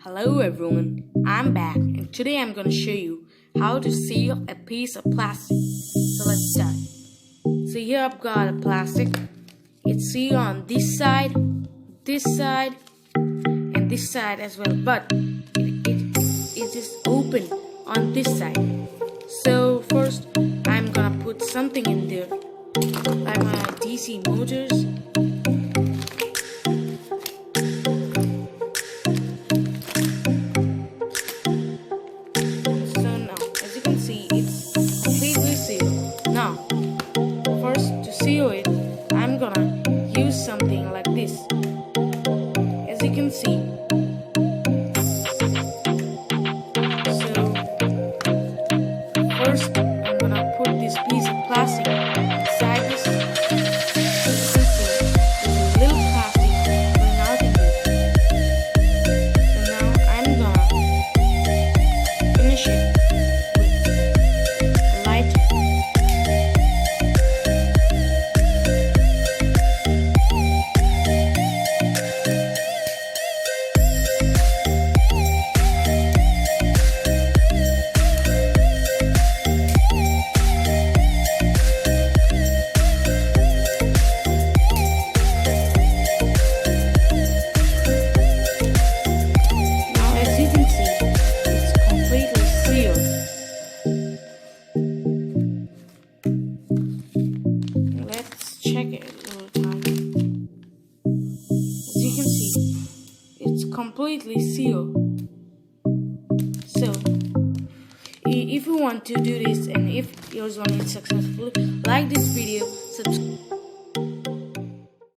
Hello everyone, I'm back and today I'm gonna show you how to seal a piece of plastic. So let's start. So here I've got a plastic. It's sealed on this side, and this side as well, but it is open on this side. So first I'm gonna put something in there, like my DC motors. Seal it, I'm gonna use something like this. As you can see, so first I'm gonna put this piece of plastic inside this. As you can see, there's a little plastic coming out of it. So now I'm gonna finish it with a lighter. Check it a little time. As you can see, it's completely sealed. So, if you want to do this and if yours one is successful, like this video, subscribe.